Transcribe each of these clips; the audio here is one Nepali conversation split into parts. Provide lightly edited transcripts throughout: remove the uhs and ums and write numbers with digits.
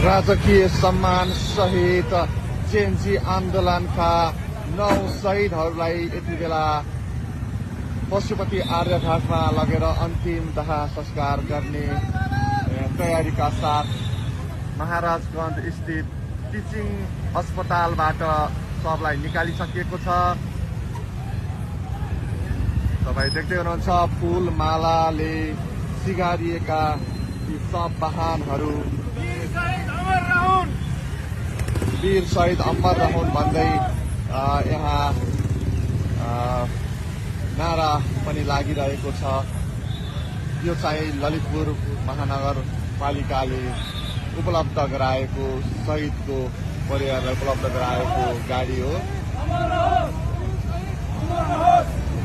राजकीय सम्मान सहित जेएनजी आन्दोलनका 9 शहीदहरूलाई यति बेला पशुपति आर्यघाटमा लगेर अन्तिम दाह संस्कार गर्ने तयारीका साथ महाराजगञ्ज स्थित टिचिङ अस्पतालबाट सबलाई निकालिसकिएको छ। तपाईँ देख्दै हुनुहुन्छ फूल मालाले सिगारिएका ती सब वाहनहरू वीर शहीद अमर रहून् भन्दै यहाँ नारा पनि लागिरहेको छ। यो चाहिँ ललितपुर महानगरपालिकाले उपलब्ध गराएको शहीदको परिवारलाई उपलब्ध गराएको गाडी हो।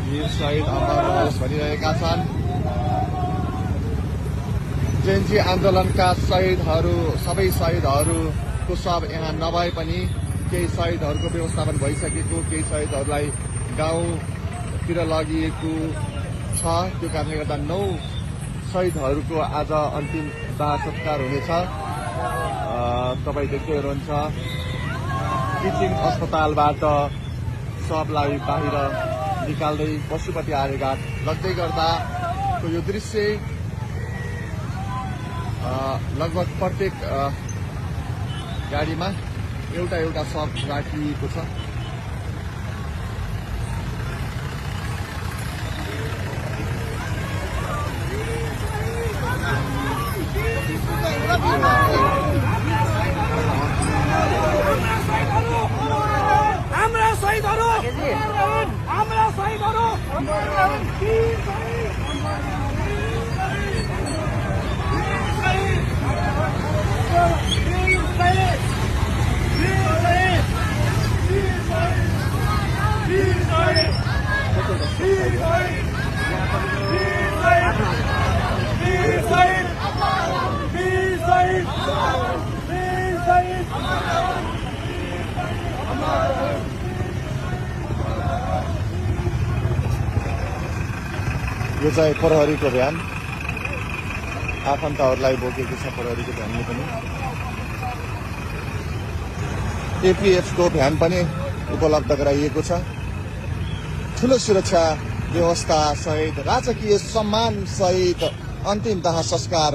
वीर शहीद अमर रहोस् भनिरहेका छन्। जेएनजी आन्दोलनका शहीदहरू सबै शहीदहरूको सब यहाँ नभए पनि केही शहीदहरूको व्यवस्थापन भइसकेको, केही शहीदहरूलाई गाउँतिर लगिएको छ। त्यो कारणले गर्दा 9 शहीदहरूको आज अन्तिम दाह संस्कार हुनेछ। तपाईँ देख्दै हुनुहुन्छ टिचिङ अस्पतालबाट सबलाई बाहिर निकाल्दै पशुपति आर्यघाट लग्दै गर्दा यो दृश्य लगभग प्रत्येक गाडीमा एउटा सब राखिएको छ। यो चाहिँ प्रहरीको भ्यान आफन्तहरूलाई बोकेको छ। प्रहरीको भ्यानले पनि एपीएफको भ्यान पनि उपलब्ध गराइएको छ। ठूलो सुरक्षा व्यवस्था सहित राजकीय सम्मान सहित अन्तिम दाह संस्कार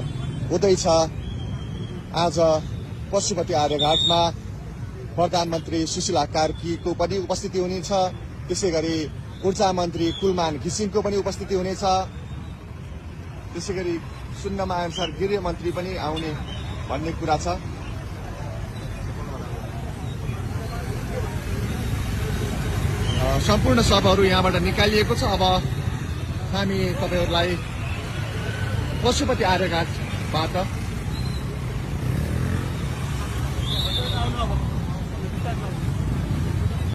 हुँदैछ। आज पशुपति आर्यघाटमा प्रधानमन्त्री सुशीला कार्कीको पनि उपस्थिति हुनेछ। त्यसै गरी ऊर्जा मन्त्री कुलमान घिसिङको पनि उपस्थिति हुनेछ। त्यसै गरी सुन्नमा अनुसार गृह मन्त्री पनि आउने भन्ने कुरा छ। सम्पूर्ण शवहरू यहाँबाट निकालिएको छ। अब हामी तपाईहरूलाई पशुपति आर्यघाटबाट